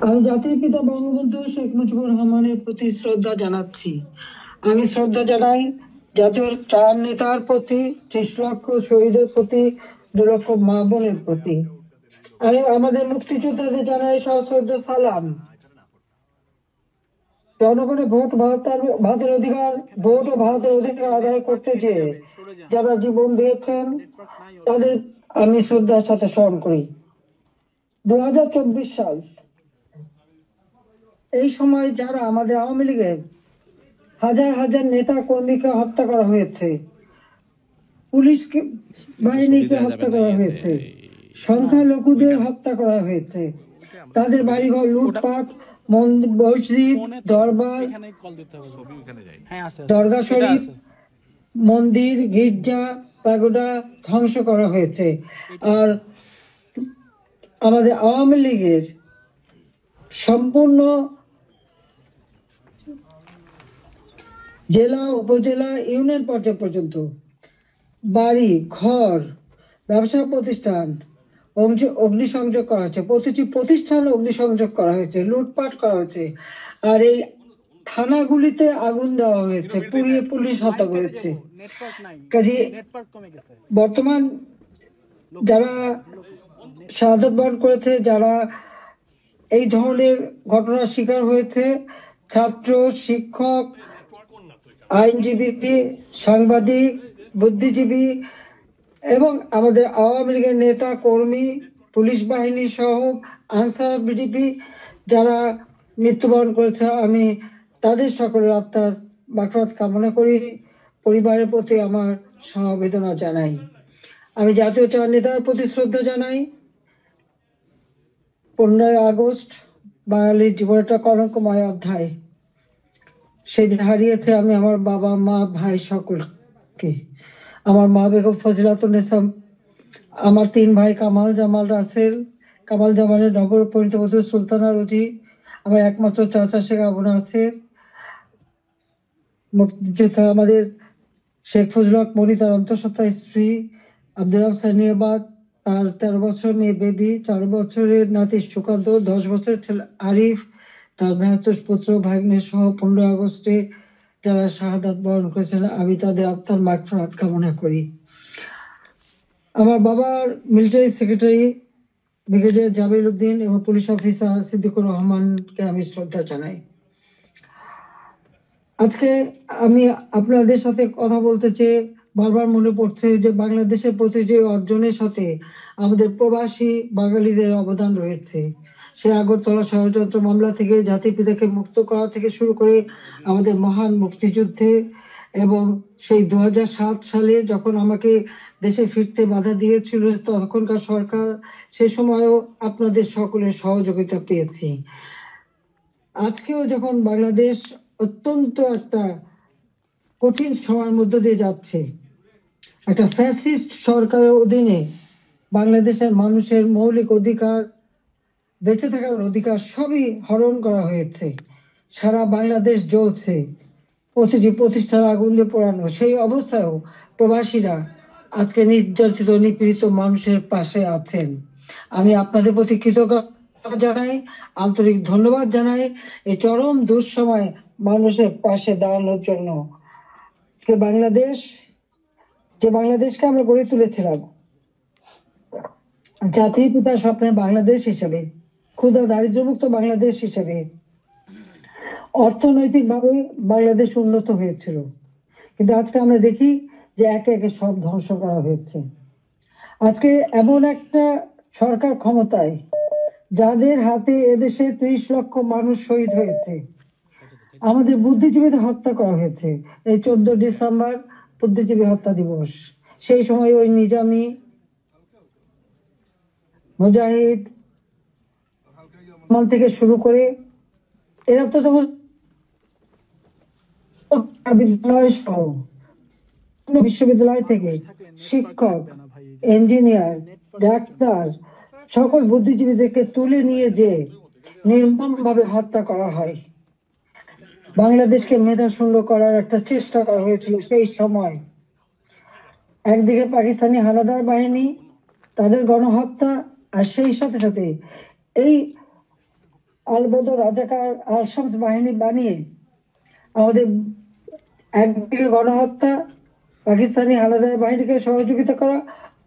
আমি জাতির পিতা বঙ্গবন্ধু শেখ মুজিবুর রহমানের প্রতি শ্রদ্ধা জানাচ্ছি। আমি শ্রদ্ধা জানাই জাতীয় চার নেতার প্রতি, ৩০ লক্ষ শহীদের প্রতি, ২ লক্ষ মা বোনের প্রতি। আমি আমাদের মুক্তিযোদ্ধাদের জানাই সশ্রদ্ধ সালাম। জনগণের ভাতের অধিকার, ভোট ও ভাতের অধিকার আদায় করতে যে যারা জীবন দিয়েছেন তাদের আমি শ্রদ্ধার সাথে স্মরণ করি। 2024 সাল, এই সময় যারা আমাদের আওয়ামী লীগের হাজার হাজার নেতা কর্মীকে হত্যা করা হয়েছে, পুলিশকে বাহিনীকে হত্যা করা হয়েছে, সংখ্যালঘুদের হত্যা করা হয়েছে, তাদের বাড়িঘর লুটপাট, মসজিদ, দরবার, দরগা শরীফ, মন্দির, গির্জা, প্যাগোডা ধ্বংস করা হয়েছে। আর আমাদের আওয়ামী লীগের সম্পূর্ণ জেলা, উপজেলা, ইউনিয়ন পর্যায় পর্যন্ত বাড়ি ঘর, ব্যবসা প্রতিষ্ঠান অগ্নিসংযোগ করা হয়েছে, প্রতিটি প্রতিষ্ঠানে অগ্নিসংযোগ করা হয়েছে, লুটপাট করা হয়েছে। আর এই থানাগুলিতে আগুন দেওয়া হয়েছে, পুড়িয়ে পুলিশ হত্যা করেছে। কাজে বর্তমান যারা শাহাদাত বরণ করেছে, যারা এই ধরনের ঘটনার শিকার হয়েছে, ছাত্র, শিক্ষক, আইনজীবী, সাংবাদিক, বুদ্ধিজীবী এবং আমাদের আওয়ামী লীগের নেতা কর্মী, পুলিশ বাহিনী সহ আনসার বিডিপি যারা মৃত্যুবরণ করেছে, আমি তাদের সকলের আত্মার মাগফিরাত কামনা করি, পরিবারের প্রতি আমার সমবেদনা জানাই। আমি জাতীয় চার নেতার প্রতি শ্রদ্ধা জানাই। 15ই আগস্ট বাঙালির জীবন একটা কলঙ্কময় অধ্যায়। সেদিন হারিয়েছে আমি আমার বাবা, মা, ভাই সকলকে। আমার মা বেগম ফজিলাতুন্নেসা, আমার 3 ভাই কামাল, জামাল, রাসেল, কামাল জামালের নবপরিণীত বধূ সুলতানা রুজি, আমার একমাত্র চাচা শেখ আবু নাসের, মুক্তিযোদ্ধা আমাদের শেখ ফজলুল হক মনি, তার অন্তঃসত্ত্বা স্ত্রী, আব্দুল রব সানিয়াবাদ, তার 13 বছর মেয়ে বেবি, 4 বছরের নাতি সুকান্ত, 10 বছরের ছেলে আরিফ, তার ভ্রাতুষ পুত্র ভাগ্নে সহ 15 আগস্টে যারা শাহাদাত বরণ করেছেন, আমি তাদের আত্মার মাগফিরাত কামনা করি। আমার বাবার military secretary brigadier Jamil Uddin এবং পুলিশ অফিসার সিদ্দিকুর রহমানকে আমি শ্রদ্ধা জানাই। আজকে আমি আপনাদের সাথে কথা বলতে চেয়ে বারবার মনে পড়ছে যে বাংলাদেশের প্রতিটি অর্জনের সাথে আমাদের প্রবাসী বাঙালিদের অবদান রয়েছে। সে আগরতলা ষড়যন্ত্র মামলা থেকে জাতির পিতাকে মুক্ত করা থেকে শুরু করে আমাদের মহান মুক্তিযুদ্ধে, এবং সেই 2007 সালে যখন আমাকে দেশে ফিরতে বাধা দিয়েছিল তখনকার সরকার, সে সময়ও আপনাদের সকলের সহযোগিতা পেয়েছি। আজকেও যখন বাংলাদেশ অত্যন্ত একটা কঠিন সময়ের মধ্য দিয়ে যাচ্ছে, একটা ফ্যাসিস্ট সরকারের অধীনে বাংলাদেশের মানুষের মৌলিক অধিকার, বেঁচে থাকার অধিকার সবই হরণ করা হয়েছে। সারা বাংলাদেশ জ্বলছে, প্রতিটি প্রতিষ্ঠান আগুন দিয়ে পোড়ানো। সেই অবস্থায়ও প্রবাসীরা আজকে নির্যাতিত নিপীড়িত মানুষের পাশে আছেন। আমি আপনাদের প্রতি কৃতজ্ঞতা জানাই, আন্তরিক ধন্যবাদ জানাই এই চরম দুঃসময় মানুষের পাশে দাঁড়ানোর জন্য। যে বাংলাদেশকে আমরা গড়ে তুলেছিলাম জাতির পিতার স্বপ্নের বাংলাদেশ হিসেবে, ক্ষুধা দারিদ্র্যমুক্ত বাংলাদেশ হিসেবে, অর্থনৈতিকভাবে বাংলাদেশ উন্নত হয়েছিল, কিন্তু আজকে আমরা দেখি যে একে একে সব ধ্বংস করা হয়েছে। আজকে এমন একটা সরকার ক্ষমতায় যাদের হাতে এদেশে 30 লক্ষ মানুষ শহীদ হয়েছে, আমাদের বুদ্ধিজীবীদের হত্যা করা হয়েছে। এই 14 ডিসেম্বর বুদ্ধিজীবী হত্যা দিবস, সেই সময় ওই নিজামী, মুজাহিদ থেকে শুরু করে এরা তো তখন বিদ্যালয় সহ বিশ্ববিদ্যালয় থেকে শিক্ষক, ইঞ্জিনিয়ার, ডাক্তার সকল বুদ্ধিজীবীদেরকে তুলে নিয়ে যে নির্মমভাবে হত্যা করা হয়। বাংলাদেশকে মেধাশূন্য করার একটা চেষ্টা করা হয়েছিল সেই সময়। একদিকে পাকিস্তানি হানাদার বাহিনী, তাদের গণহত্যা, আর সেই সাথে সাথে এই আলবদর রাজাকার আল-শামস বাহিনী বানিয়ে আমাদের একদিকে গণহত্যা, পাকিস্তানি হানাদার বাহিনীকে সহযোগিতা করা,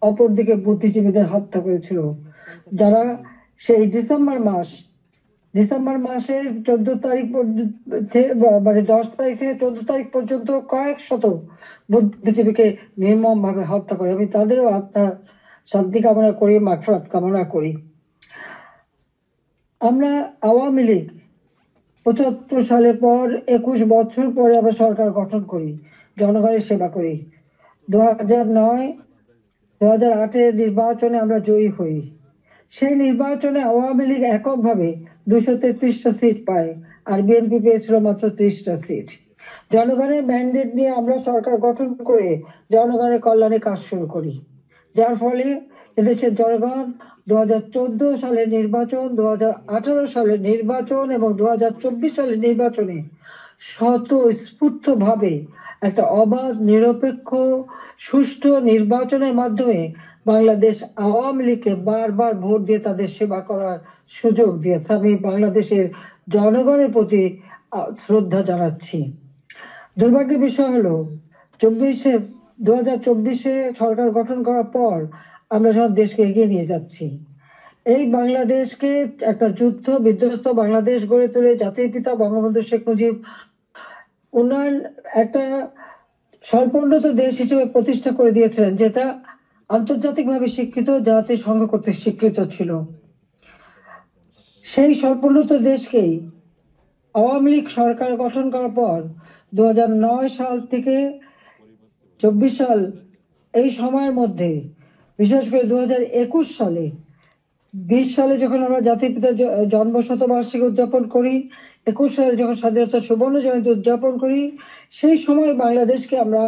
অপরদিকে বুদ্ধিজীবীদের হত্যা করেছিল, যারা সেই ডিসেম্বর মাসের 14 তারিখ মানে 10 তারিখ থেকে 14 তারিখ পর্যন্ত কয়েক শত বুদ্ধিজীবীকে নির্মম ভাবে হত্যা করে। আমি তাদেরও আত্মার শান্তি কামনা করি, মাগফিরাত কামনা করি। আমরা আওয়ামী লীগ 75 সালের পর 21 বছর পরে আমরা সরকার গঠন করি, জনগণের সেবা করি। 2008-এর নির্বাচনে আমরা জয়ী হই। সেই নির্বাচনে আওয়ামী লীগ এককভাবে 233টা সিট পায়, আর বিএনপি পেয়েছিল মাত্র 30টা সিট। জনগণের ম্যান্ডেট নিয়ে আমরা সরকার গঠন করে জনগণের কল্যাণে কাজ শুরু করি, যার ফলে এদেশের জনগণ 2014 সালের নির্বাচন, 2018 সালের নির্বাচন এবং 2024 সালের নির্বাচনে স্বতঃস্ফূর্ত ভাবে একটা অবাধ, নিরপেক্ষ, সুষ্ঠু নির্বাচনের মাধ্যমে বাংলাদেশ আওয়ামী লীগকে বারবার ভোট দিয়ে তাদের সেবা করার সুযোগ দিয়েছে। আমি বাংলাদেশের জনগণের প্রতি শ্রদ্ধা জানাচ্ছি। দুর্ভাগ্যের বিষয় হলো 2024-এ সরকার গঠন করার পর আমরা যখন দেশকে এগিয়ে নিয়ে যাচ্ছি, এই বাংলাদেশকে একটা যুদ্ধ বিধ্বস্ত বাংলাদেশ গড়ে তুলে জাতির পিতা বঙ্গবন্ধু শেখ মুজিব উন্নয়ন একটা স্বল্পোন্নত দেশ হিসেবে প্রতিষ্ঠা করে দিয়েছিলেন, যেটা আন্তর্জাতিকভাবে স্বীকৃত, জাতিসংঘ কর্তৃক স্বীকৃত ছিল। সেই স্বল্পোন্নত দেশকেই আওয়ামী লীগ সরকার গঠন করার পর 2009 সাল থেকে 24 সাল এই সময়ের মধ্যে, বিশেষ করে 2021 সালে 20 সালে যখন আমরা জাতির পিতার জন্ম শতবার্ষিকী উদযাপন করি, 21 সালে যখন স্বাধীনতা সুবর্ণ জয়ন্তী উদযাপন করি, সেই সময় বাংলাদেশকে আমরা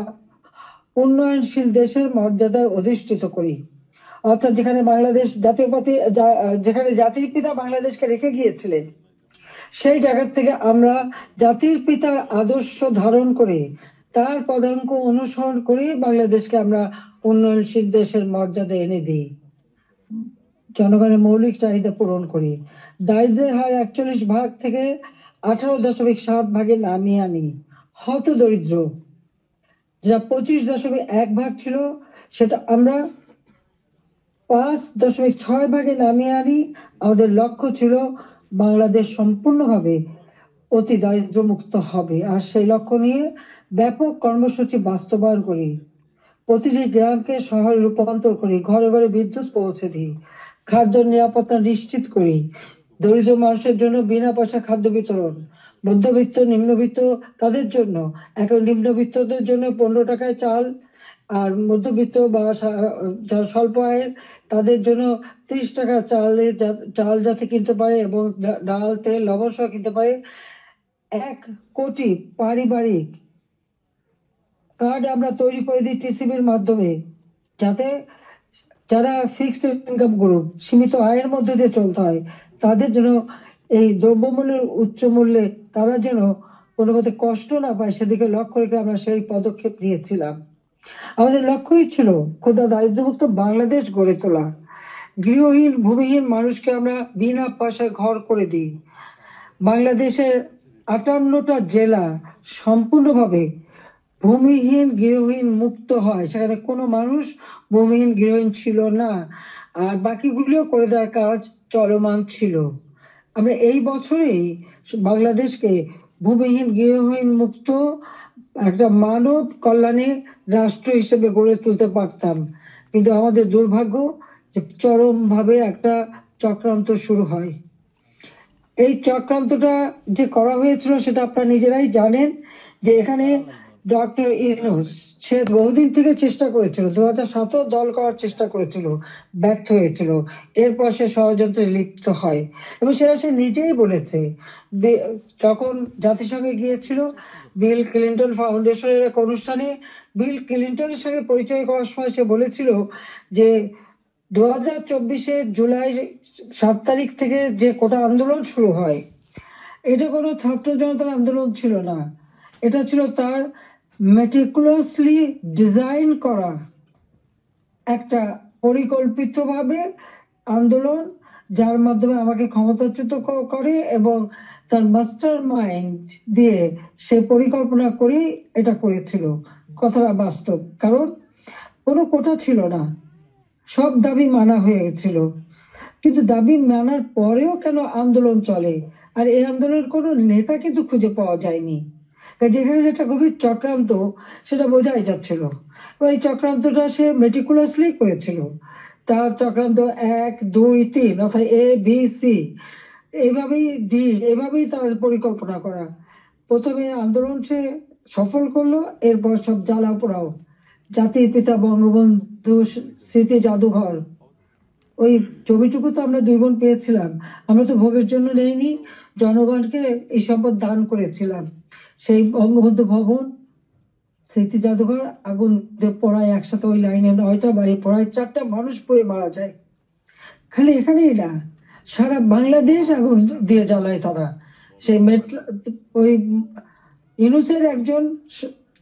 উন্নয়নশীল দেশের মর্যাদায় অধিষ্ঠিত করি। অর্থাৎ যেখানে বাংলাদেশ যেখানে জাতির পিতা বাংলাদেশকে রেখে গিয়েছিলেন, সেই জায়গা থেকে আমরা জাতির পিতার আদর্শ ধারণ করে তার পদাঙ্ক অনুসরণ করে বাংলাদেশকে আমরা উন্নয়নশীল দেশের মর্যাদা এনে দিই, জনগণের মৌলিক চাহিদা পূরণ করি, দারিদ্রের হার 41 ভাগ থেকে 18.7 ভাগে নামিয়ে আনি, হত দরিদ্র যা 25.1 ভাগ ছিল সেটা আমরা 5.6 ভাগে নামিয়ে আনি। আমাদের লক্ষ্য ছিল বাংলাদেশ সম্পূর্ণভাবে অতি দারিদ্র মুক্ত হবে, আর সেই লক্ষ্য নিয়ে ব্যাপক কর্মসূচি বাস্তবায়ন করি। প্রতিটি গ্রামকে শহরে রূপান্তর করি, ঘরে ঘরে বিদ্যুৎ পৌঁছে দিই, খাদ্য নিরাপত্তা নিশ্চিত করি, দরিদ্র মানুষের জন্য বিনা পয়সা খাদ্য বিতরণ, মধ্যবিত্ত নিম্নবিত্ত তাদের জন্য, এখন নিম্নবিত্তদের জন্য 15 টাকায় চাল, আর মধ্যবিত্ত বা স্বল্প আয়ের তাদের জন্য 30 টাকা চাল যাতে কিনতে পারে এবং ডাল, তেল, লবণ সহ কিনতে পারে। 1 কোটি পারিবারিক কার্ড আমরা তৈরি করে দিই টিসিবির মাধ্যমে, যাতে যারা ফিক্সড ইনকাম গ্রুপ, সীমিত আয়ের মধ্যে দিয়ে চলতে হয়, তাদের জন্য এই দ্রব্যমূল্যের উচ্চ মূল্যে তারা যেন কোনো মতে কষ্ট না পায়, সেদিকে লক্ষ্য রেখে আমরা সেই পদক্ষেপ নিয়েছিলাম। আমাদের লক্ষ্যই ছিল ক্ষুধা দারিদ্র্যমুক্ত বাংলাদেশ গড়ে তোলা। গৃহহীন ভূমিহীন মানুষকে আমরা বিনা পয়সায় ঘর করে দিই। বাংলাদেশের 58টা জেলা সম্পূর্ণভাবে ভূমিহীন গৃহহীন মুক্ত হয়, সেখানে কোনো মানুষ ভূমিহীন গৃহহীন ছিল না, আর বাকিগুলিও করে দেওয়ার কাজ চলমান ছিল। আমরা এই বছরেই বাংলাদেশকে ভূমিহীন গৃহহীন মুক্ত একটা মানব কল্যাণে রাষ্ট্র হিসেবে গড়ে তুলতে পারতাম, কিন্তু আমাদের দুর্ভাগ্য যে চরম ভাবে একটা চক্রান্ত শুরু হয়। এই চক্রান্তটা যে করা হয়েছিল সেটা আপনারা নিজেরাই জানেন, যে এখানে ডক্টর ইউনূস সে বহুদিন থেকে চেষ্টা করেছিল, 2007 দল করার চেষ্টা করেছিল, ব্যর্থ হয়েছিল। এরপর সে ষড়যন্ত্রে লিপ্ত হয় এবং সেটা সে নিজেই বলেছে। যখন জাতিসংঘে গিয়েছিল বিল ক্লিন্টন ফাউন্ডেশনের এক অনুষ্ঠানে, বিল ক্লিন্টনের সঙ্গে পরিচয় করার সময় সে বলেছিল যে 2024 জুলাই 7 তারিখ থেকে যে কোটা আন্দোলন শুরু হয়, এটা কোনো ছাত্র জনতার আন্দোলন ছিল না, এটা ছিল তার মেটিকুলাসলি ডিজাইন করা একটা পরিকল্পিতভাবে আন্দোলন, যার মাধ্যমে আমাকে ক্ষমতাচ্যুত করে এবং তার মাস্টার মাইন্ড দিয়ে সে পরিকল্পনা করে এটা করেছিল। কথাটা বাস্তব, কারণ কোনো কোটা ছিল না, সব দাবি মানা হয়ে গেছিল। কিন্তু দাবি মানার পরেও কেন আন্দোলন চলে, আর এই আন্দোলনের কোনো নেতা কিন্তু খুঁজে পাওয়া যায়নি। যেখানে যেটা গভীর চক্রান্ত সেটা বোঝাই যাচ্ছিল। এই চক্রান্তটা সে মেটিকুলাসলি করেছিল। তার চক্রান্ত 1, 2, 3 অর্থাৎ ABC, এইভাবেই ডি, এভাবেই তার পরিকল্পনা করা। প্রথমে আন্দোলন সে সফল করলো, এরপর সব জ্বালা পোড়াও। জাতির পিতা বঙ্গবন্ধু স্মৃতি জাদুঘর, ওই ছবিটুকু তো আমরা 2 বোন পেয়েছিলাম। আমরা তো ভোগের জন্য নেইনি, জনগণকে এই সম্পদ দান করেছিলাম। সেই বঙ্গবন্ধু ভবন, স্মৃতি জাদুঘর আগুন পড়ায় একসাথে, ওই লাইনে 9টা বাড়ি পড়ায়, 4টা মানুষ পড়ে মারা যায়। খালি এখানেই না, সারা বাংলাদেশ আগুন দিয়ে জ্বালায় তারা। সেই মেট্রো, ওই ইউনুসের একজন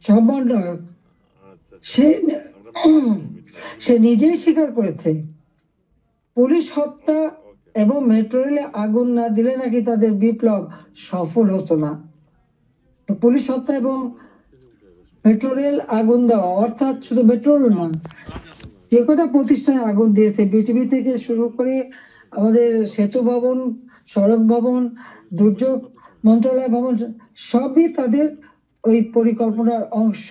সমন্বয়ক, সে সে নিজেই স্বীকার করেছে পুলিশ হত্যা এবং মেট্রো রেলে আগুন না দিলে নাকি তাদের বিপ্লব সফল হতো না। তো পুলিশ হত্যা এবং মেট্রো রেল আগুন দেওয়া, অর্থাৎ শুধু মেট্রো রেল নয়, যে কটা প্রতিষ্ঠানে আগুন দিয়েছে, বিটিভি থেকে শুরু করে আমাদের সেতু ভবন, সড়ক ভবন, দুর্যোগ মন্ত্রণালয় ভবন, সবই তাদের ওই পরিকল্পনার অংশ।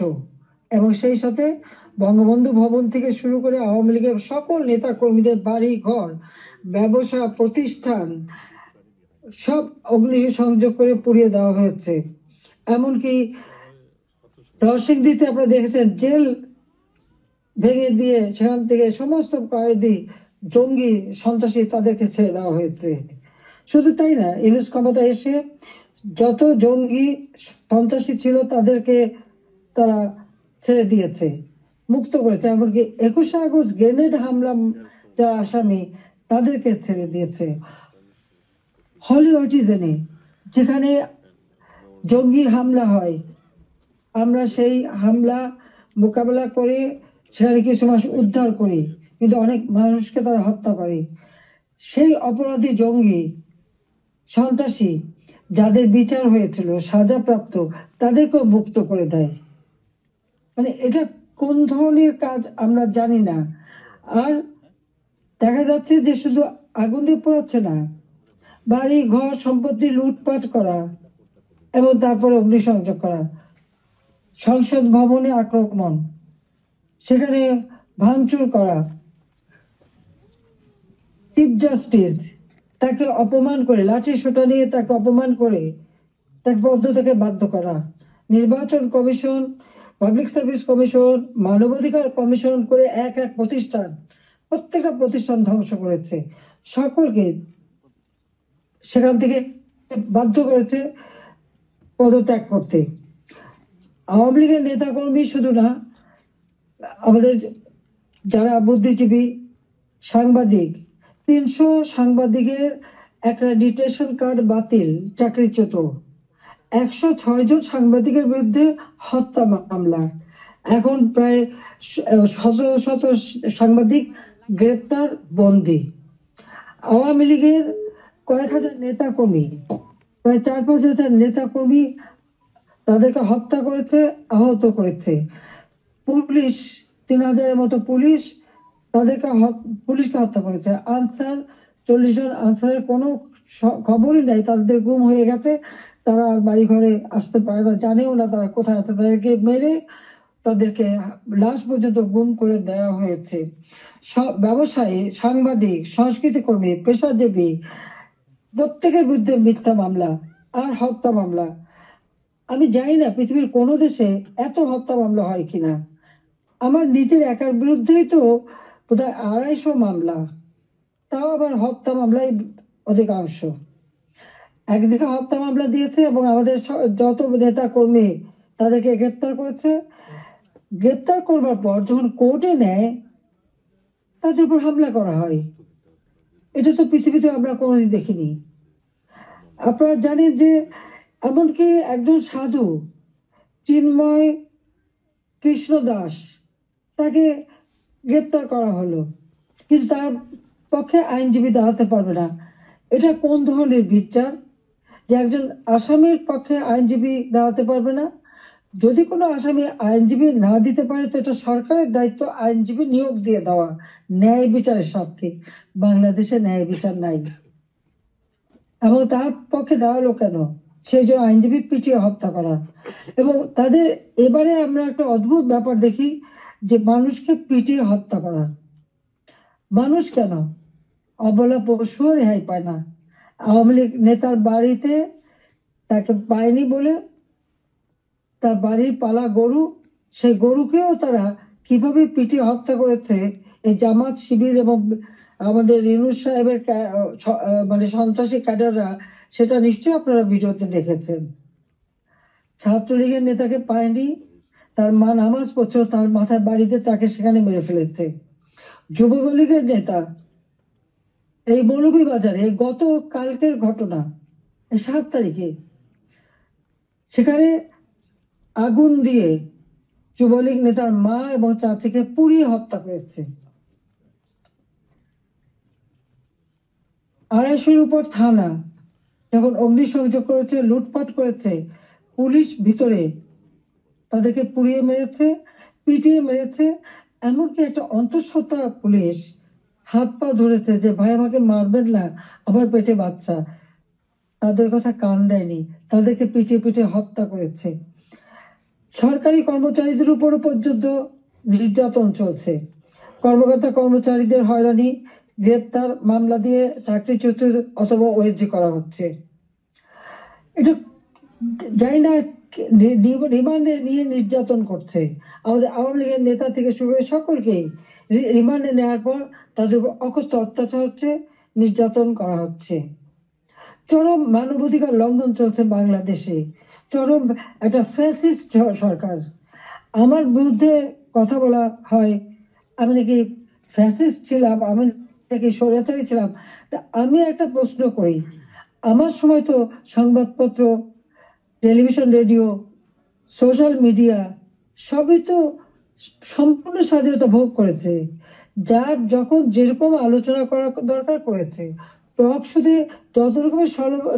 এবং সেই সাথে বঙ্গবন্ধু ভবন থেকে শুরু করে আওয়ামী লীগের সকল নেতা কর্মীদের বাড়ি ঘর, ব্যবসা প্রতিষ্ঠান সব অগ্নি সংযোগ করে পুড়িয়ে দেওয়া হয়েছে। এমনকি নরসিংদীতে আপনারা দেখেছেন, জেল ভেঙে দিয়ে সেখান থেকে সমস্ত কয়েদি, জঙ্গি, সন্ত্রাসী তাদেরকে ছেড়ে দেওয়া হয়েছে। শুধু তাই না, ইউনূস ক্ষমতা এসে যত জঙ্গি সন্ত্রাসী ছিল তাদেরকে তারা ছেড়ে দিয়েছে, মুক্ত করেছে। এমনকি 21শে আগস্ট গ্রেনেড হামলা যারা আসামি তাদেরকে ছেড়ে দিয়েছে। হলি অটিজেনে যেখানে জঙ্গি হামলা হয়, আমরা সেই হামলা মোকাবেলা করে সেখানে কিছু মানুষ উদ্ধার করি, কিন্তু অনেক মানুষকে তারা হত্যা করে। সেই অপরাধী জঙ্গি সন্ত্রাসী যাদের বিচার হয়েছিল, সাজাপ্রাপ্ত, তাদেরকেও মুক্ত করে দেয়। মানে এটা কোন ধরনের কাজ আমরা জানি না। আর দেখা যাচ্ছে যে শুধু আগুন দিয়ে পোড়াচ্ছে না, বাড়ি ঘর সম্পত্তি লুটপাট করা এবং তারপরে অগ্নিসংযোগ করা, সংসদ ভবনে আক্রমণ, সেখানে ভাঙচুর করা, চিফ জাস্টিস তাকে অপমান করে, লাঠি সোটা নিয়ে তাকে অপমান করে তাকে পদ থেকে বাধ্য করা, নির্বাচন কমিশন, পাবলিক সার্ভিস কমিশন, মানবাধিকার কমিশন করে এক এক প্রতিষ্ঠান, প্রত্যেকটা প্রতিষ্ঠান ধ্বংস করেছে। সকলকে সেখান থেকে বাধ্য করেছে পদত্যাগ করতে। আওয়ামী লীগের নেতাকর্মী শুধু না, আমাদের যারা বুদ্ধিজীবী, সাংবাদিক, 300 সাংবাদিকের অ্যাক্রেডিটেশন কার্ড বাতিল, চাকরিচ্যুত। 106 জন সাংবাদিকের বিরুদ্ধে হত্যা মামলা। এখন প্রায় 1700 সাংবাদিক গ্রেপ্তার, বন্দী। আওয়ামী লীগের কয়েক হাজার নেতা কর্মী, প্রায় 4-5 হাজার নেতা কর্মী তাদেরকে হত্যা করেছে, আহত করেছে। পুলিশ 3000-এর মতো পুলিশ পুলিশকে হত্যা করেছে। আনসার 40 জন আনসারের কোনো খবরই নাই, তাদের গুম হয়ে গেছে, তারা আর বাড়ি ঘরে আসতে পারে না, জানেও না তারা কোথায় আছে। তাদেরকে মেরে তাদেরকে লাশ পর্যন্ত গুম করে দেওয়া হয়েছে। ব্যবসায়ী, সাংবাদিক, সংস্কৃতি কর্মী, পেশাজীবী প্রত্যেকের বিরুদ্ধে মিথ্যা মামলা আর হত্যা মামলা। আমি জানি না পৃথিবীর কোনো দেশে এত হত্যা মামলা হয় কিনা। আমার নিজের একার বিরুদ্ধেই তো বোধহয় 250 মামলা, তাও আবার হত্যা মামলায় অধিকাংশ। একদিকে হত্যা মামলা দিয়েছে এবং আমাদের যত নেতা কর্মী তাদেরকে গ্রেপ্তার করেছে। গ্রেপ্তার করবার পর যখন কোর্টে নেয়, তাদের উপর হামলা করা হয়। এটা তো পৃথিবীতে আমরা কোনোদিন দেখিনি। আপনারা জানেন যে এমনকি একজন সাধু চিন্ময় কৃষ্ণ দাস, তাকে গ্রেপ্তার করা হলো, কিন্তু তার পক্ষে আইনজীবী দাঁড়াতে পারবে না, এটা কোন ধরনের বিচার? যে একজন আসামির পক্ষে আইনজীবী দাঁড়াতে পারবে না? যদি কোনো আসামি আইনজীবী না দিতে পারে তো এটা সরকারের দায়িত্ব আইনজীবী নিয়োগ দিয়ে দেওয়া ন্যায় বিচারের স্বার্থে। বাংলাদেশে ন্যায় বিচার নাই, এবং তার পক্ষে দাঁড়ালো কেন? সেই জন্য আইনজীবী পিটিয়ে হত্যা করা। এবং তাদের এবারে আমরা একটা অদ্ভুত ব্যাপার দেখি যে মানুষকে পিটিয়ে হত্যা করা। মানুষ কেন? অবলা পশুও রেহাই পায় না। আওয়ামী লীগ নেতার বাড়িতে তাকে পায়নি বলে তার বাড়ির পালা গরু, সেই গরুকেও তারা কিভাবে পিটিয়ে হত্যা করেছে এই জামাত শিবির এবং আমাদের রিনুস সাহেবের মানে সন্ত্রাসী ক্যাডাররা, সেটা নিশ্চয়ই আপনারা ভিডিওতে দেখেছেন। ছাত্রলীগের নেতাকে পায়নি, তার মা নামাজ পড়ছিল, তার মাথায় বাড়িতে তাকে সেখানে মেরে ফেলেছে। যুবলীগের নেতা এই মৌলভীবাজারে গত কালকের ঘটনা, 7 তারিখে সেখানে আগুন দিয়ে যুবলীগ নেতার মা এবং চাচিকে পুড়িয়ে হত্যা করেছে। 250-র উপর থানা যখন অগ্নিসংযোগ করেছে, লুটপাট করেছে, পুলিশ ভিতরে তাদেরকে পুড়িয়ে মেরেছে, পিটিয়ে মেরেছে। এমনকি একটা অন্তঃসত্ত্বা পুলিশ হাত পা ধরেছে যে ভাই আমাকে মারবেন না, আমার পেটে বাচ্চা। তাদের কথা কান দেয়নি, তাদেরকে পিটিয়ে পিটিয়ে হত্যা করেছে। সরকারি কর্মচারীদের উপরও পর্যন্ত নির্যাতন চলছে। কর্মকর্তা কর্মচারীদের হয়রানি, গ্রেপ্তার, মামলা দিয়ে চাকরিচ্যুত অথবা ওএসডি করা হচ্ছে। এটা জানি না রিমান্ডে নিয়ে নির্যাতন করছে। আমাদের আওয়ামী লীগের নেতা থেকে শুরু করে সকলকেই রিমান্ডে নেওয়ার পর তাদের উপর অকথ্য অত্যাচার হচ্ছে, নির্যাতন করা হচ্ছে। চরম মানবাধিকার লঙ্ঘন চলছে বাংলাদেশে, চরম একটা ফ্যাসিস্ট সরকার। আমার বিরুদ্ধে কথা বলা হয় আমি নাকি ফ্যাসিস্ট ছিলাম, আমি নাকি স্বৈরাচারী ছিলাম। আমি একটা প্রশ্ন করি, আমার সময় তো সংবাদপত্র, টেলিভিশন, রেডিও, সোশ্যাল মিডিয়া সবই তো সম্পূর্ণ স্বাধীনতা ভোগ করেছে। যার যখন যেরকম আলোচনা করা দরকার করেছে, টক শুধু যত রকমের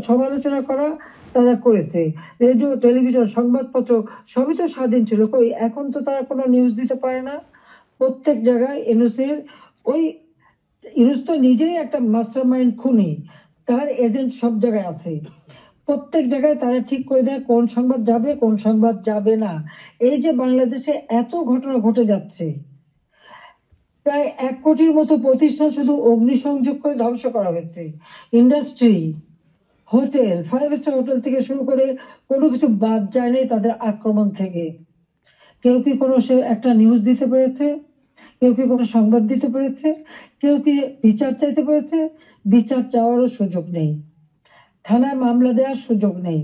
সমালোচনা করা তারা করেছে। রেডিও, টেলিভিশন, সংবাদপত্র সবই তো স্বাধীন ছিল। কই এখন তো তারা কোনো নিউজ দিতে পারে না। প্রত্যেক জায়গায় ইউনুস তো নিজেই একটা মাস্টার মাইন্ড খুনি, তার এজেন্ট সব জায়গায় আছে। প্রত্যেক জায়গায় তারা ঠিক করে দেয় কোন সংবাদ যাবে কোন সংবাদ যাবে না। এই যে বাংলাদেশে এত ঘটনা ঘটে যাচ্ছে, প্রায় 1 কোটির মতো প্রতিষ্ঠান শুধু অগ্নিসংযোগ করে ধ্বংস করা হয়েছে। ইন্ডাস্ট্রি, হোটেল, 5 স্টার হোটেল থেকে শুরু করে কোনো কিছু বাদ যায় নাই তাদের আক্রমণ থেকে। কেউ কি কোনো একটা নিউজ দিতে পেরেছে? কেউ কি কোনো সংবাদ দিতে পেরেছে? কেউ কি বিচার চাইতে পেরেছে? বিচার চাওয়ারও সুযোগ নেই, থানায় মামলা দেওয়ার সুযোগ নেই।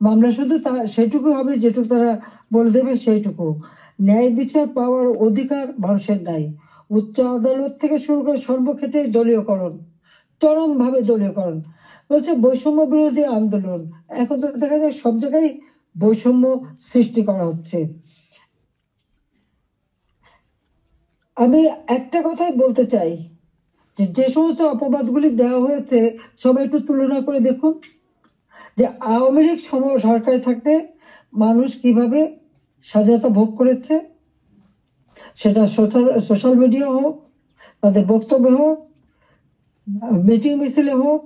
মামলা শুধু সেটুকু হবে যেটুকু তারা বলে দেবে সেইটুকু। ন্যায় বিচার পাওয়ার অধিকার মানুষের নাই। উচ্চ আদালত থেকে শুরু করে সর্বক্ষেত্রে দলীয়করণ, চরম ভাবে দলীয়করণ। বলছে বৈষম্য বিরোধী আন্দোলন, এখন তো দেখা যায় সব জায়গায় বৈষম্য সৃষ্টি করা হচ্ছে। আমি একটা কথাই বলতে চাই, যে সমস্ত অপবাদগুলি দেওয়া হয়েছে সবাই একটু তুলনা করে দেখুন যে আওয়ামী লীগ সরকারে থাকতে মানুষ কিভাবে স্বাধীনতা ভোগ করেছে। সেটা সোশ্যাল মিডিয়া হোক, তাদের বক্তব্য হোক, মিটিং মিছিলে হোক,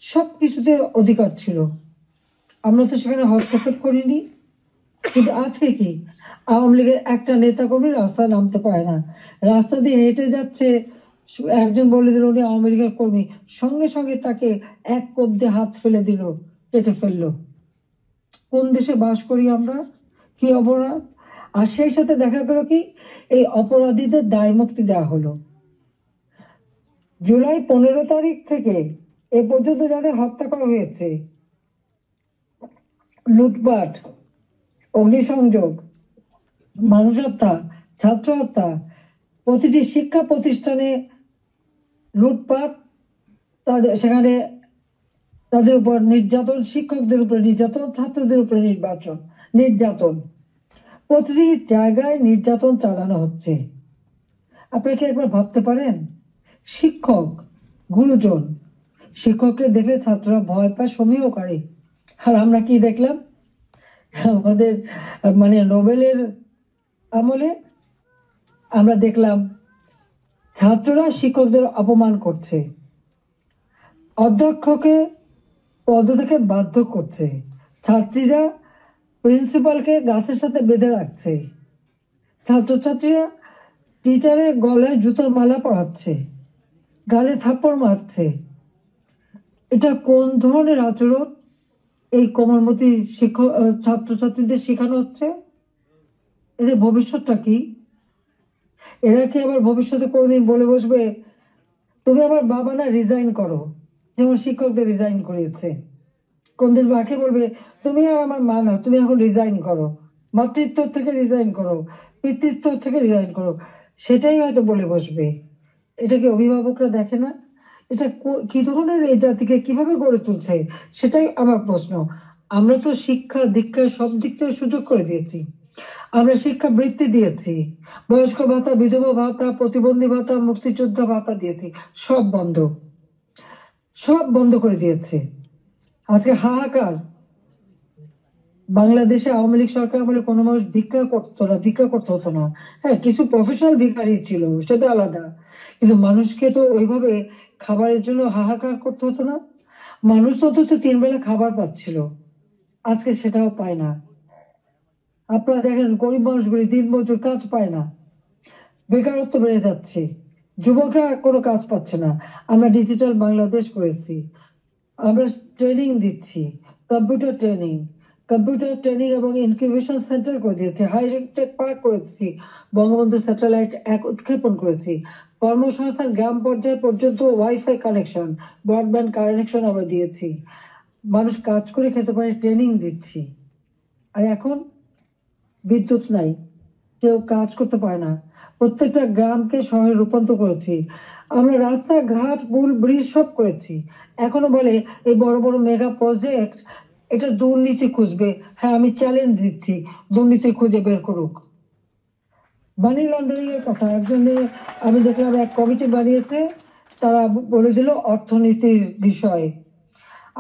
সবকিছুতে অধিকার ছিল। আমরা তো সেখানে হস্তক্ষেপ করিনি। কিন্তু আজকে কি আওয়ামী লীগের একটা নেতা কর্মী রাস্তায় নামতে পারে না, রাস্তা দিয়ে হেঁটে যাচ্ছে, একজন বলে দিল উনি আওয়ামী লীগের কর্মী, সঙ্গে সঙ্গে তাকে এক কোপ দিয়ে হাত ফেলে দিল, কেটে ফেললো। কোন দেশে বাস করি আমরা? কি অপরাধ! আর সেই সাথে দেখা গেল কি এই অপরাধীদের দায় মুক্তি দেওয়া হলো। জুলাই 15 তারিখ থেকে এ পর্যন্ত যাদের হত্যা করা হয়েছে, লুটপাট, অগ্নিসংযোগ, মানুষ হত্যা, ছাত্র হত্যা, প্রতিটি শিক্ষা প্রতিষ্ঠানে লুটপাট, সেখানে তাদের উপর নির্যাতন, শিক্ষকদের উপরে নির্যাতন, ছাত্রদের উপরে নির্যাতন, প্রতিটি জায়গায় নির্যাতন চালানো হচ্ছে। আপনি কি একবার ভাবতে পারেন শিক্ষক গুরুজন। শিক্ষককে দেখলে ছাত্ররা ভয় পায়, সমীহ করে। আর আমরা কি দেখলাম আমাদের মানে নোবেলের আমলে? আমরা দেখলাম ছাত্ররা শিক্ষকদের অপমান করছে, অধ্যক্ষকে পদ থেকে বাধ্য করছে, ছাত্রীরা প্রিন্সিপালকে গাছের সাথে বেঁধে রাখছে, ছাত্রছাত্রীরা টিচারের গলায় জুতোর মালা পরাচ্ছে, গালে থাপ্পড় মারছে। এটা কোন ধরনের আচরণ এই কোমলমতি শিক্ষক ছাত্রছাত্রীদের শেখানো হচ্ছে? এদের ভবিষ্যৎটা কি? এরা কি আবার ভবিষ্যতে কোনোদিন বলে বসবে তুমি আমার বাবা না, রিজাইন করো, যেমন শিক্ষকদের রিজাইন করিয়েছে? কোনদিন বাকে বলবে তুমি আর আমার মা না, তুমি এখন রিজাইন করো, মাতৃত্ব থেকে রিজাইন করো, পিতৃত্ব থেকে রিজাইন করো? সেটাই হয়তো বলে বসবে। এটা কি অভিভাবকরা দেখে না? এটা কি ধরনের এই জাতিকে কিভাবে গড়ে তুলছে, সেটাই আমার প্রশ্ন। আমরা তো শিক্ষা দীক্ষা সব দিক থেকে সুযোগ করে দিয়েছি, আমরা শিক্ষা বৃত্তি দিয়েছি, বয়স্ক ভাতা, বিধবা ভাতা, প্রতিবন্ধী ভাতা, মুক্তিযোদ্ধা ভাতা দিয়েছি, সব বন্ধ, সব বন্ধ করে দিয়েছে। আজকে হাহাকার। বাংলাদেশে আওয়ামী লীগ সরকার আমলে কোনো মানুষ ভিক্ষা করতে হতো না। হ্যাঁ, কিছু প্রফেশনাল ভিখারি ছিল, সেটা আলাদা, কিন্তু মানুষকে তো ওইভাবে খাবারের জন্য হাহাকার করতে হতো না। মানুষ অন্তত 3 বেলা খাবার পাচ্ছিল, আজকে সেটাও পায় না। আপনারা দেখেন গরিব মানুষগুলি দিনমজুর, কাজ পায় না, বেকারত্ব বেড়ে যাচ্ছে, যুবকরা কোনো কাজ পাচ্ছে না। আমরা ডিজিটাল বাংলাদেশ করেছি, আমরা ট্রেনিং দিচ্ছি, কম্পিউটার ট্রেনিং এবং ইনকিউবেশন সেন্টার করে দিয়েছি, হাইটেক পার্ক করেছি, বঙ্গবন্ধু স্যাটেলাইট 1 উৎক্ষেপণ করেছি, কর্মসংস্থান গ্রাম পর্যায়ে পর্যন্ত ওয়াইফাই কানেকশন, ব্রডব্যান্ড কানেকশন আমরা দিয়েছি, মানুষ কাজ করে খেতে পারে, ট্রেনিং দিচ্ছি। আর এখন বিদ্যুৎ নাই, কেউ কাজ করতে পারে না, প্রত্যেকটা গ্রামকে শহরে রূপান্তর করেছি, আমরা রাস্তাঘাট পুল ব্রিজ সব করেছি। এখনো বলে এই বড় বড় মেগা প্রজেক্ট, এটা দুর্নীতি খুঁজবে। হ্যাঁ, আমি চ্যালেঞ্জ দিচ্ছি, দুর্নীতি খুঁজে বের করুক। মানি লন্ডারিং এর কথা একজনে, আমি দেখলাম এক কমিটি বানিয়েছে, তারা বলে দিল অর্থনীতির বিষয়ে।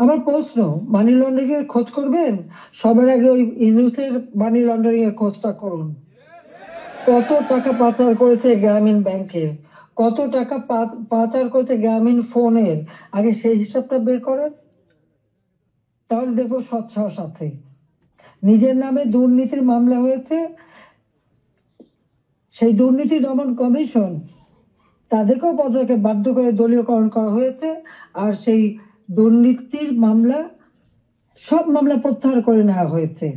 আমার প্রশ্ন, মানি লন্ডারিং এর খোঁজ করবেন, সবার আগে ওই ইউনুসের মানি লন্ডারিং এর খোঁজটা করুন। কত টাকা পাচার করেছে গ্রামীণ ব্যাংকের, কত টাকা পাচার করেছে গ্রামীণ ফোনের, আগে সেই হিসাবটা বের করেন, তাহলে দেখবো স্বচ্ছার সাথে। নিজের নামে দুর্নীতির মামলা হয়েছে, সেই দুর্নীতি দমন কমিশন, তাদেরকেও পদত্যাগে বাধ্য করে দলীয়করণ করা হয়েছে, আর সেই দুর্নীতির মামলা, সব মামলা প্রত্যাহার করে নেওয়া হয়েছে।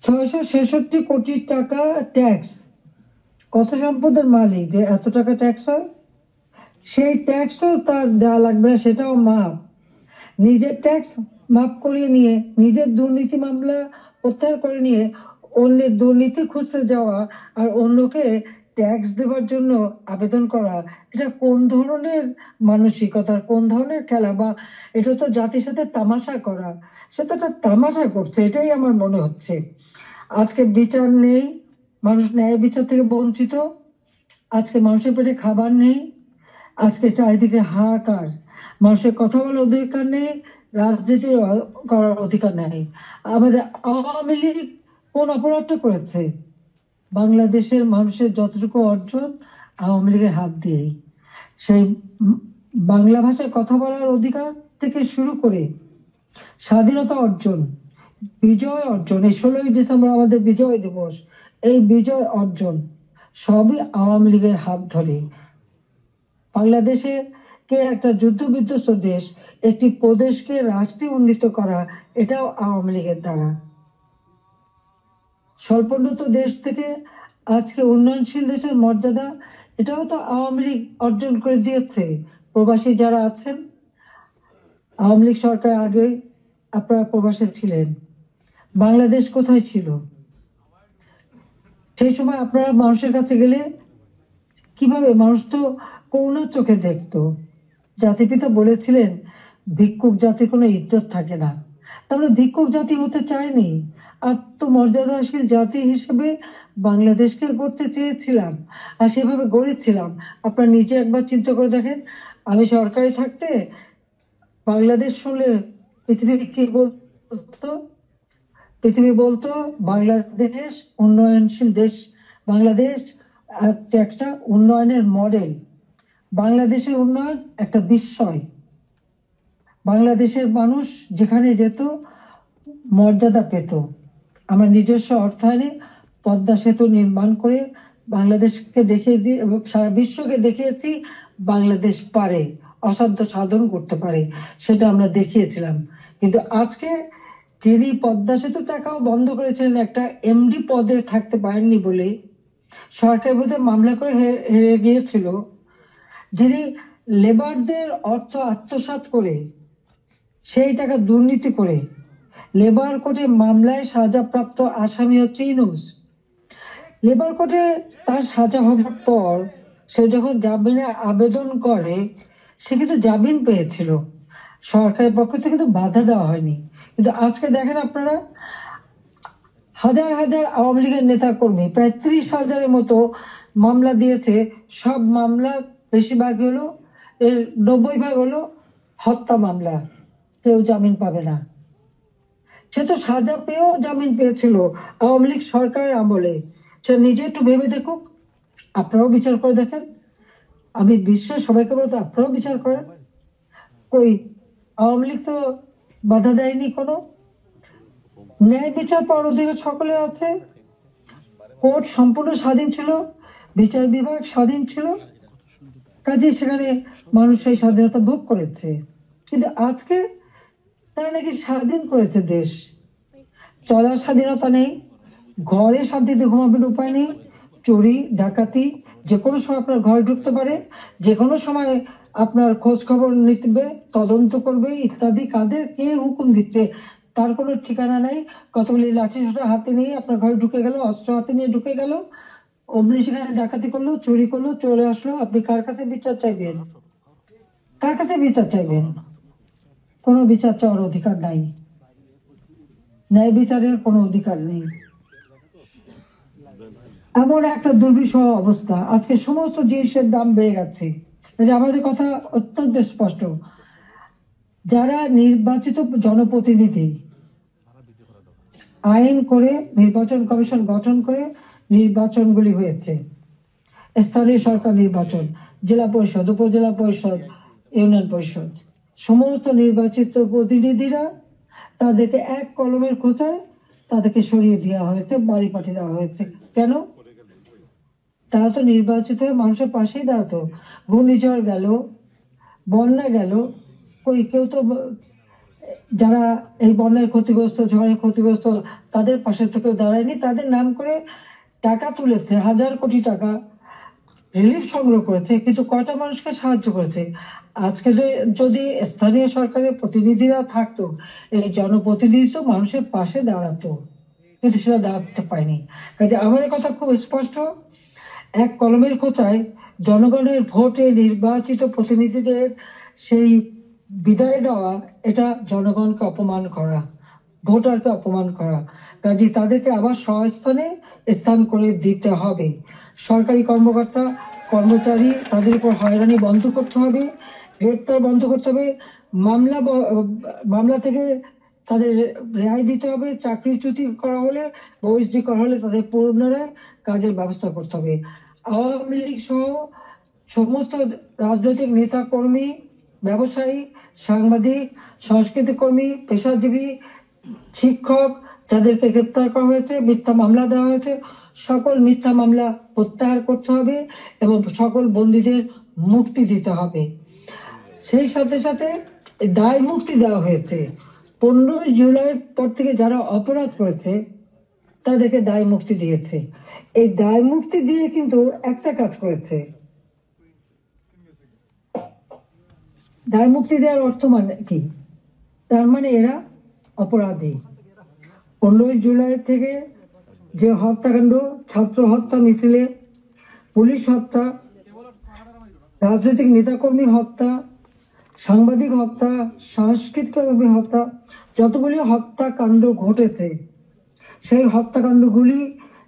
666 কোটি টাকা ট্যাক্স, কত সম্পদের মালিক যে এত টাকা ট্যাক্স হয়? সেই ট্যাক্সও তার দেওয়া লাগবে না, সেটাও মাপ। নিজের ট্যাক্স মাপ করিয়ে নিয়ে, নিজের দুর্নীতি মামলা প্রত্যাহার করে নিয়ে অন্যের দুর্নীতি খুঁজতে যাওয়া আর অন্যকে ট্যাক্স দেওয়ার জন্য আবেদন করা, এটা কোন ধরনের মানসিকতার, কোন ধরনের খেলা? বা এটা তো জাতির সাথে তামাশা করা, সেটা একটা তামাশা করছে, এটাই আমার মনে হচ্ছে। আজকে বিচার নেই, মানুষ ন্যায় বিচার থেকে বঞ্চিত, আজকে মানুষের পেটে খাবার নেই, আজকে চারিদিকে হাহাকার, মানুষের কথা বলার অধিকার নেই, রাজনীতি করার অধিকার নেই। আমাদের আওয়ামী লীগ কোন অপরাধটা করেছে? বাংলাদেশের মানুষের যতটুকু অর্জন আওয়ামী লীগের হাত দিয়েই, সেই বাংলা ভাষায় কথা বলার অধিকার থেকে শুরু করে স্বাধীনতা অর্জন, বিজয় অর্জন, এই 16ই ডিসেম্বর আমাদের বিজয় দিবস, এই বিজয় অর্জন সবই আওয়ামী লীগের হাত ধরে। বাংলাদেশে কে একটা যুদ্ধ বিধ্বস্ত দেশ, একটি প্রদেশকে রাষ্ট্রে উন্নীত করা, এটাও আওয়ামী লীগের দ্বারা। স্বল্পোন্নত দেশ থেকে আজকে উন্নয়নশীল দেশের মর্যাদা, এটাও তো আওয়ামী লীগ অর্জন করে দিয়েছে। প্রবাসী যারা আছেন, আওয়ামী লীগ সরকার আগে আপনারা প্রবাসে ছিলেন, বাংলাদেশ কোথায় ছিল সেই সময়? আপনারা মানুষের কাছে গেলে কিভাবে, মানুষ তো করুণার চোখে দেখতো। জাতিপিতা বলেছিলেন ভিক্ষুক জাতির কোনো ইজ্জত থাকে না, তাহলে ভিক্ষুক জাতি হতে চায়নি, আত্মমর্যাদাশীল জাতি হিসেবে বাংলাদেশকে গড়তে চেয়েছিলাম, আর সেভাবে গড়েছিলাম। আপনারা নিজে একবার চিন্তা করে দেখেন, আমি সরকারি থাকতে বাংলাদেশ শুনলে পৃথিবী কি বলতো? পৃথিবী বলতো বাংলাদেশ উন্নয়নশীল দেশ, বাংলাদেশ একটা উন্নয়নের মডেল, বাংলাদেশের উন্নয়ন একটা বিস্ময়। বাংলাদেশের মানুষ যেখানে যেত মর্যাদা পেত। আমরা নিজস্ব অর্থায়নে পদ্মা সেতু নির্মাণ করে বাংলাদেশকে দেখিয়ে দিয়ে এবং সারা বিশ্বকে দেখিয়েছি বাংলাদেশ পারে, অসাধ্য সাধন করতে পারে, সেটা আমরা দেখিয়েছিলাম। কিন্তু আজকে যিনি পদ্মা সেতু টাকাও বন্ধ করেছিলেন একটা এমডি পদে থাকতে পারেননি বলে সরকার বোধহয় মামলা করে হেরে গিয়েছিল, যিনি লেবারদের অর্থ আত্মসাৎ করে সেই টাকা দুর্নীতি করে লেবার কোর্টে মামলায় সাজাপ্রাপ্ত আসামি হচ্ছে ইউনূস। লেবার কোর্টে তার সাজা হওয়ার পর সে যখন জামিনে আবেদন করে সে কিন্তু জামিন পেয়েছিল, সরকারের পক্ষ থেকে কিন্তু বাধা দেওয়া হয়নি। কিন্তু আজকে দেখেন আপনারা, হাজার হাজার আওয়ামী লীগের নেতা কর্মী প্রায় 30,000-এর মতো মামলা দিয়েছে। সব মামলা বেশিরভাগ হলো, 90% হলো হত্যা মামলা, কেউ জামিন পাবে না। সে তো সাজা পেয়েও জামিন পেয়েছিল আওয়ামী লীগ সরকারের আমলে। সে নিজে একটু ভেবে দেখুক, আপনারাও বিচার করে দেখেন। আমি বিশ্বের সবাইকে বলতে আপনারাও বিচার করেন। কই আওয়ামী লীগ তো বাধা দেয়নি কোনো। ন্যায় বিচার পাওয়ার অধিকার সকলে আছে, কোর্ট সম্পূর্ণ স্বাধীন ছিল, বিচার বিভাগ স্বাধীন ছিল, কাজে সেখানে মানুষ সেই স্বাধীনতা ভোগ করেছে। কিন্তু আজকে তারা নাকি স্বাধীন করেছে দেশ, চলার স্বাধীনতা নেই, ঘরে শান্তিতে ঘুমাবেন উপায় নেই, চুরি ডাকাতি যে কোনো সময় আপনার ঘরে ঢুকতে পারে, যে কোনো সময় আপনার খোঁজ খবর নিতে, তদন্ত করবে ইত্যাদি। কাদের কে হুকুম দিচ্ছে তার কোনো ঠিকানা নাই। কতগুলি লাঠি সোটা হাতে নিয়ে আপনার ঘরে ঢুকে গেল, অস্ত্র হাতে নিয়ে ঢুকে গেল, অমনি সেখানে ডাকাতি করলো, চুরি করলো, চলে আসলো। আপনি কার কাছে বিচার চাইবেন? কার কাছে বিচার চাইবেন? কোনো বিচার চাওয়ার অধিকার নাই, ন্যায় বিচারের কোনো অধিকার নেই। এমন একটা দুর্বিষহ অবস্থা, আজকে সমস্ত জিনিসের দাম বেড়ে গেছে। আমাদের কথা অত্যন্ত স্পষ্ট, যারা নির্বাচিত জনপ্রতিনিধি আইন করে নির্বাচন কমিশন গঠন করে নির্বাচনগুলি হয়েছে, স্থানীয় সরকার নির্বাচন, জেলা পরিষদ, উপজেলা পরিষদ, ইউনিয়ন পরিষদ, সমস্ত নির্বাচিত প্রতিনিধিরা তাদেরকে এক কলমের খোঁচায় তাদেরকে সরিয়ে দেওয়া হয়েছে, বাড়ি পাঠিয়ে দেওয়া হয়েছে। কেন? তারা তো নির্বাচিত হয়ে মানুষের পাশেই দাঁড়াতো। ঘূর্ণিঝড় গেল, বন্যা গেল, কই কেউ তো যারা এই বন্যায় ক্ষতিগ্রস্ত, ঝড়ে ক্ষতিগ্রস্ত তাদের পাশে থেকেও দাঁড়ায়নি। তাদের নাম করে টাকা তুলেছে, 1000 কোটি টাকা রিলিফ সংগ্রহ করেছে, কিন্তু কয়টা মানুষকে সাহায্য করেছে? আজকে যদি স্থানীয় সরকারের প্রতিনিধিরা থাকতো, এই জনপ্রতিনিধি তো মানুষের পাশে দাঁড়াতো, কিন্তু সেটা দাঁড়াতে পারেনি। কাজে আমাদের কথা খুব স্পষ্ট, এক কলমের খোঁচায় জনগণের ভোটে নির্বাচিত প্রতিনিধিদের সেই বিদায় দেওয়া, এটা জনগণকে অপমান করা, ভোটারকে অপমান করা। কাজে তাদেরকে আবার স্বস্থানে স্থান করে দিতে হবে। সরকারি কর্মকর্তা কর্মচারী তাদের উপর হয়রানি বন্ধ করতে হবে, গ্রেপ্তার বন্ধ করতে হবে, মামলা থেকে তাদের রেহাই দিতে হবে, চাকরিচ্যুতি করা হলে, বহিষ্কৃত করা হলে তাদের পুনরায় কাজের ব্যবস্থা করতে হবে। আওয়ামী লীগ সহ সমস্ত রাজনৈতিক নেতা কর্মী, ব্যবসায়ী, সাংবাদিক, সংস্কৃতি কর্মী, পেশাজীবী, শিক্ষক যাদেরকে গ্রেপ্তার করা হয়েছে, মিথ্যা মামলা দেওয়া হয়েছে, সকল মিথ্যা মামলা প্রত্যাহার করতে হবে এবং সকল বন্দীদের মুক্তি দিতে হবে। সেই সাথে সাথে দায় মুক্তি দেওয়া হয়েছে। 15 জুলাইয়ের পর থেকে যারা অপরাধ করেছে তাদেরকে দায় মুক্তি দিয়েছে। এই দায় মুক্তি দিয়ে কিন্তু একটা কাজ করেছে, দায় মুক্তি দেওয়ার অর্থ মানে কি? তার মানে এরা অপরাধী। 15 জুলাই থেকে যে হত্যাকাণ্ড, ছাত্র হত্যা মিছিলে, পুলিশ হত্যা, রাজনৈতিক নেতাকর্মী হত্যা, সাংবাদিক হত্যা, সংস্কৃতিকর্মী হত্যা, যতগুলি হত্যাকাণ্ড ঘটেছে, সেই হত্যাকাণ্ডগুলি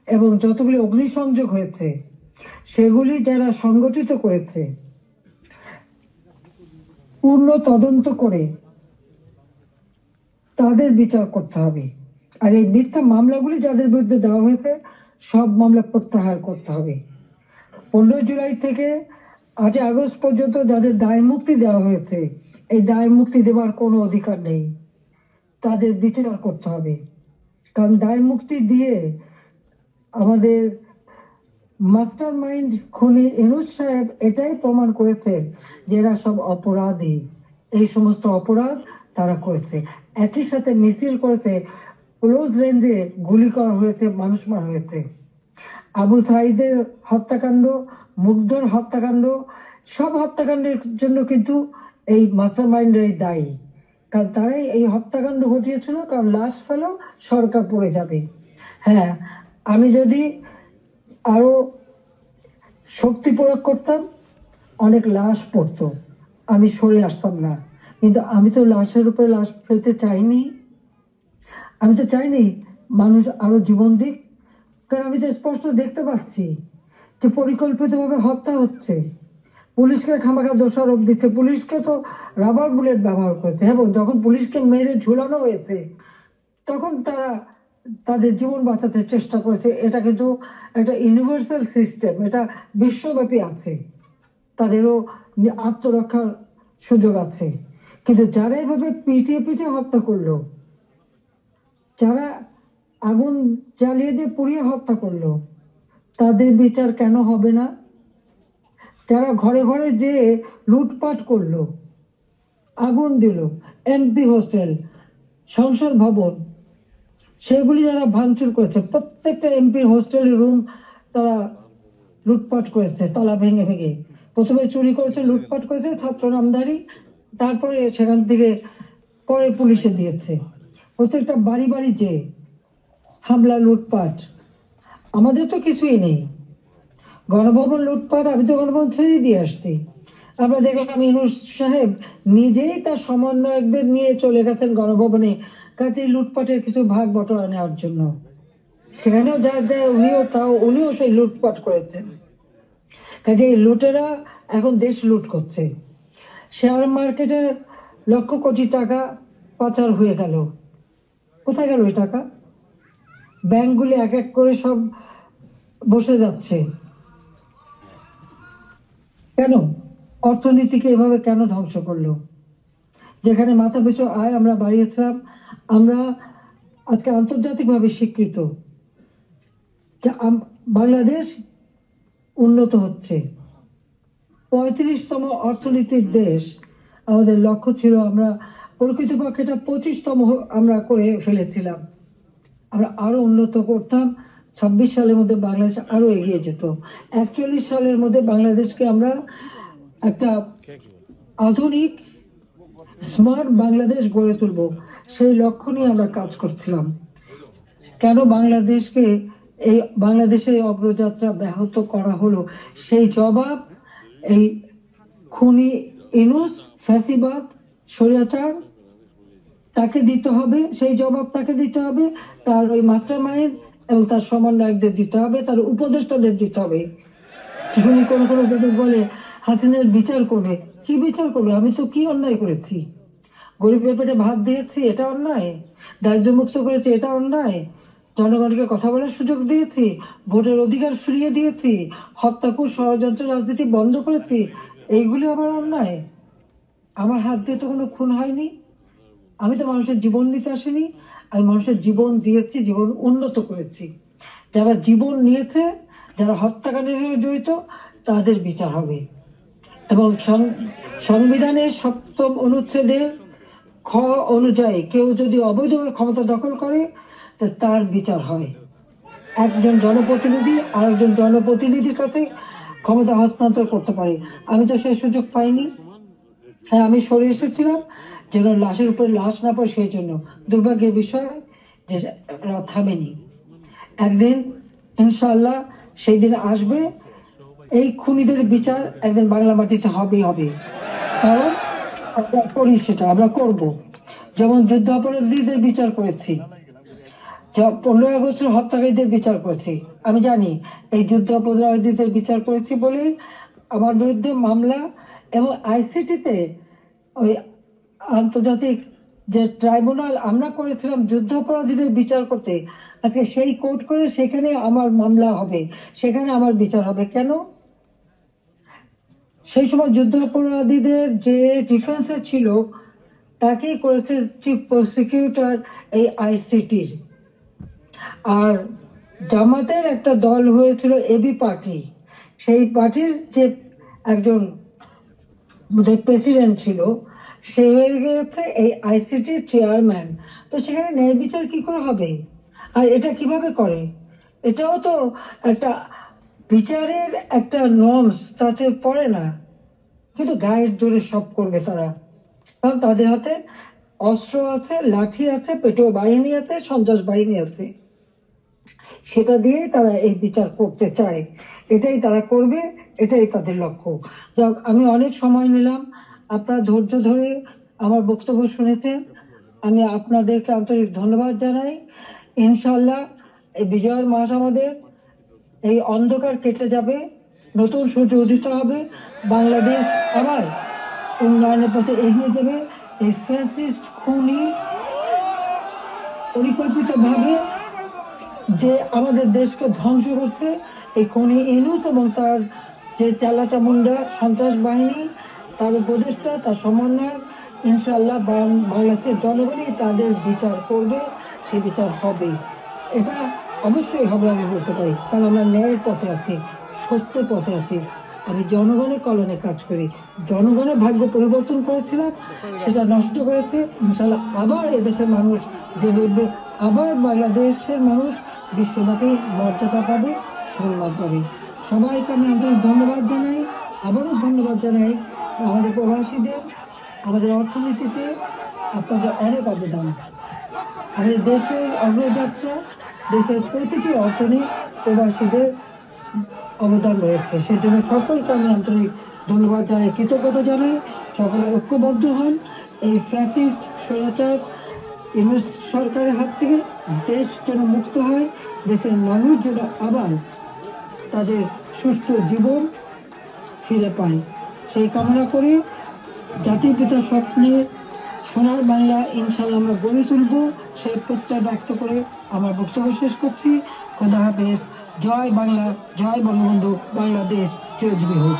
এবং যতগুলি অগ্নিসংযোগ হয়েছে সেগুলি যারা সংগঠিত করেছে পূর্ণ তদন্ত করে তাদের বিচার করতে হবে। আর এই মিথ্যা মামলাগুলি যাদের বিরুদ্ধে দেওয়া হয়েছে সব মামলা প্রত্যাহার করতে হবে। 15 জুলাই থেকে 8 আগস্ট পর্যন্ত যাদের দায় মুক্তি দেওয়া হয়েছে, এই দায় মুক্তি দেওয়ার কোনো অধিকার নেই, তাদের বিচার করতে হবে। কারণ দায় মুক্তি দিয়ে আমাদের মাস্টার মাইন্ড খুনি ইউনূস সাহেব এটাই প্রমাণ করেছে যে এরা সব অপরাধী, এই সমস্ত অপরাধ তারা করেছে। একই সাথে মিছিল করেছে, ক্লোজ রেঞ্জে গুলি করা হয়েছে, মানুষ মারা হয়েছে। আবু সাঈদের হত্যাকাণ্ড, মুগ্ধর হত্যাকাণ্ড, সব হত্যাকাণ্ডের জন্য কিন্তু এই মাস্টার মাইন্ডেরই দায়ী। কারণ তারাই এই হত্যাকাণ্ড ঘটিয়েছিল, কারণ লাশ ফেলেও সরকার পড়ে যাবে। হ্যাঁ, আমি যদি আরো শক্তি প্রয়োগ করতাম অনেক লাশ পড়তো, আমি সরে আসতাম না। কিন্তু আমি তো লাশের উপরে লাশ ফেলতে চাইনি, আমি তো চাইনি মানুষ আরো জীবন দিক। কারণ আমি তো স্পষ্ট দেখতে পাচ্ছি যে পরিকল্পিতভাবে হত্যা হচ্ছে, পুলিশকে খামাখা দোষারোপ দিচ্ছে, পুলিশকে তো রাবার বুলেট ব্যবহার করেছে এবং যখন পুলিশকে মেরে ঝুলানো হয়েছে তখন তারা তাদের জীবন বাঁচাতে চেষ্টা করেছে। এটা কিন্তু একটা ইউনিভার্সাল সিস্টেম, এটা বিশ্বব্যাপী আছে, তাদেরও আত্মরক্ষার সুযোগ আছে। কিন্তু যারা এভাবে পিটিয়ে পিটিয়ে হত্যা করলো, যারা আগুন জ্বালিয়ে দিয়ে পুড়িয়ে হত্যা করলো, তাদের বিচার কেন হবে না? যারা ঘরে ঘরে যে লুটপাট করলো, আগুন দিল, এমপি হোস্টেল, সংসদ ভবন, সেগুলি যারা ভাঙচুর করেছে, প্রত্যেকটা এমপির হোস্টেলের রুম তারা লুটপাট করেছে তালা ভেঙে ভেঙে। প্রথমে চুরি করেছে, লুটপাট করেছে ছাত্র নামধারী, তারপরে সেখান থেকে পরে পুলিশে দিয়েছে। প্রত্যেকটা বাড়ি বাড়ি যে হামলা, লুটপাট। আমাদের তো কিছুই নেই, গণভবন লুটপাট, আমি তো গণভবন ছেড়ে দিয়ে আসছি। আমরা দেখলাম ইউনূস সাহেব নিজেই তার সমন্বয়কদের নিয়ে চলে গেছেন গণভবনে, কাজে লুটপাটের কিছু ভাগ বটরা নেওয়ার জন্য। সেখানেও যার যায় উনিও সেই লুটপাট করেছেন। কাজে এই লুটেরা এখন দেশ লুট করছে। শেয়ার মার্কেটে লক্ষ কোটি টাকা পাচার হয়ে গেল, কোথায় গেল ওই টাকা? ব্যাংকগুলি এক এক করে সব বসে যাচ্ছে। কেন? অর্থনীতিকে এভাবে কেন ধ্বংস করলো? যেখানে মাথা পিছু আয় আমরা বাড়িয়েছিলাম, আমরা আজকে আন্তর্জাতিকভাবে স্বীকৃত যে বাংলাদেশ উন্নত হচ্ছে, 35তম অর্থনীতির দেশ আমাদের লক্ষ্য ছিল। আমরা প্রকৃতপক্ষে এটা 25তম আমরা করে ফেলেছিলাম। আমরা আরো উন্নত করতাম, 26 সালের মধ্যে বাংলাদেশ আরো এগিয়ে যেত। 41 সালের মধ্যে বাংলাদেশকে আমরা একটা আধুনিক স্মার্ট বাংলাদেশ গড়ে তুলব, সেই লক্ষ্য নিয়ে আমরা কাজ করছিলাম। কেন বাংলাদেশকে এই বাংলাদেশের অগ্রযাত্রা ব্যাহত করা হলো, সেই জবাব এই খুনি ইউনূস, ফ্যাসিবাদ, স্বৈরাচার, তাকে দিতে হবে। সেই জবাব তাকে দিতে হবে, তার ওই মাস্টার মাইন্ড এবং তার সমন্বয়কদের দিতে হবে, তার উপদেষ্টাদের দিতে হবে। শুনি কোন কোন উপদেশ বলে হাসিনার বিচার করবে। কি বিচার করবে? আমি তো কি অন্যায় করেছি? গরিবের পেটে ভাত দিয়েছি, এটা অন্যায়? দারিদ্র মুক্ত করেছি, এটা অন্যায়? জনগণকে কথা বলার সুযোগ দিয়েছি, ভোটের অধিকার ফিরিয়ে দিয়েছি, হত্যাকুশ ষড়যন্ত্র রাজনীতি বন্ধ করেছি, এইগুলি আমার অন্যায়? আমার হাত দিয়ে তো কোনো খুন হয়নি, আমি তো মানুষের জীবন নিতে আসিনি, আমি মানুষের জীবন দিয়েছি, জীবন উন্নত করেছি। যারা জীবন নিয়েছে, যারা হত্যাকাণ্ডের সঙ্গে জড়িত, তাদের বিচার হবে। এবং সংবিধানের 7ম অনুচ্ছেদের খ অনুযায়ী কেউ যদি অবৈধভাবে ক্ষমতা দখল করে তার বিচার হয়। একজন জনপ্রতিনিধি আরেকজন জনপ্রতিনিধির কাছে ক্ষমতা হস্তান্তর করতে পারে। আমি তো সেই সুযোগ পাইনি। হ্যাঁ, আমি সরে এসেছিলাম যেন লাশের উপরে লাশ না পড়ে, সেই জন্য। দুর্ভাগ্যের বিষয় যে থামেনি। একদিন ইনশাআল্লাহ সেই দিন আসবে, এই খুনিদের বিচার একদিন বাংলা মাটিতে হবেই হবে। কারণ আমরা করি, সেটা আমরা করব। যেমন যুদ্ধ অপরাধীদের বিচার করেছি, 15 আগস্টের হত্যাকারীদের বিচার করেছি। আমি জানি এই যুদ্ধ অপরাধীদের বিচার করেছি বলেই আমার বিরুদ্ধে মামলা এবং আইসিটিতে ওই আন্তর্জাতিক যে ট্রাইব্যুনাল আমরা করেছিলাম যুদ্ধাপরাধীদের বিচার করতে, আজকে সেই কোর্ট করে সেখানে আমার মামলা হবে, সেখানে আমার বিচার হবে কেন? সেই সময় যুদ্ধাপরাধীদের যে ডিফেন্সে ছিল তাকেই করেছে চিফ প্রসিকিউটর এই আইসিটির। আর জামাতের একটা দল হয়েছিল এবি পার্টি, সেই পার্টির যে একজন প্রেসিডেন্ট ছিল সে হয়ে গেছে এই আইসিটির চেয়ারম্যান। তো সেখানে ন্যায় বিচার কি করে হবে? আর এটা কিভাবে করে? এটাও তো একটা বিচারের একটা নর্মস তাতে পড়ে না, কিন্তু গায়ের জোরে সব করবে তারা, কারণ তাদের হাতে অস্ত্র আছে, লাঠি আছে, পেটো বাহিনী আছে, সন্ত্রাস বাহিনী আছে, সেটা দিয়েই তারা এই বিচার করতে চায়, এটাই তারা করবে, এটাই তাদের লক্ষ্য। যাক, আমি অনেক সময় নিলাম, আপনারা ধৈর্য ধরে আমার বক্তব্য শুনেছেন, আমি আপনাদেরকে আন্তরিক ধন্যবাদ জানাই। ইনশাল্লাহ এই বিজয়ের মাস আমাদের, এই অন্ধকার কেটে যাবে, নতুন সূর্য উদিত হবে, বাংলাদেশ আবার উন্নয়নের পথে এগিয়ে যাবে। এই ফ্যাসিস্ট খুনি পরিকল্পিতভাবে যে আমাদের দেশকে ধ্বংস করছে, এই খুনি ইউনূস এবং তার যে চালাচামুন্ডা সন্ত্রাস বাহিনী, তার উপদেষ্টা, তার সমন্বয়ক, ইনশাআল্লাহ বাংলাদেশের জনগণই তাদের বিচার করবে, সে বিচার হবে, এটা অবশ্যই হবে আমি বলতে পারি, কারণ আমরা ন্যায়ের পথে আছি, সত্যের পথে আছি। আমি জনগণের কল্যাণে কাজ করি, জনগণের ভাগ্য পরিবর্তন করেছিলাম, সেটা নষ্ট করেছে। ইনশাআল্লাহ আবার এদেশের মানুষ জেগে উঠবে, আবার বাংলাদেশের মানুষ বিশ্বব্যাপী মর্যাদা পাবে, সম্মান পাবে। সবাইকে আমি আন্তরিক ধন্যবাদ জানাই, আবারও ধন্যবাদ জানাই আমাদের প্রবাসীদের, আমাদের অর্থনীতিতে আপনাদের অনেক অবদান, আমাদের দেশের অগ্রযাত্রা, দেশের প্রতিটি অর্থনে প্রবাসীদের অবদান রয়েছে, সেজন্য সকলকে আমি আন্তরিক ধন্যবাদ জানাই, কৃতজ্ঞতা জানাই। সকলে ঐক্যবদ্ধ হন, এই ফ্যাসিস্ট স্বৈরাচার ইউনূস সরকারের হাত থেকে দেশ যেন মুক্ত হয়, দেশের মানুষ যেন আবার তাদের সুস্থ জীবন ফিরে পায়, সেই কামনা করে জাতির পিতার স্বপ্নে সোনার বাংলা ইনশাল্লাহ আমরা গড়ে তুলব, সেই প্রত্যয় ব্যক্ত করে আমার বক্তব্য শেষ করছি। খোদা হাফেজ। জয় বাংলা, জয় বঙ্গবন্ধু, বাংলাদেশ চিরজীবী হোক।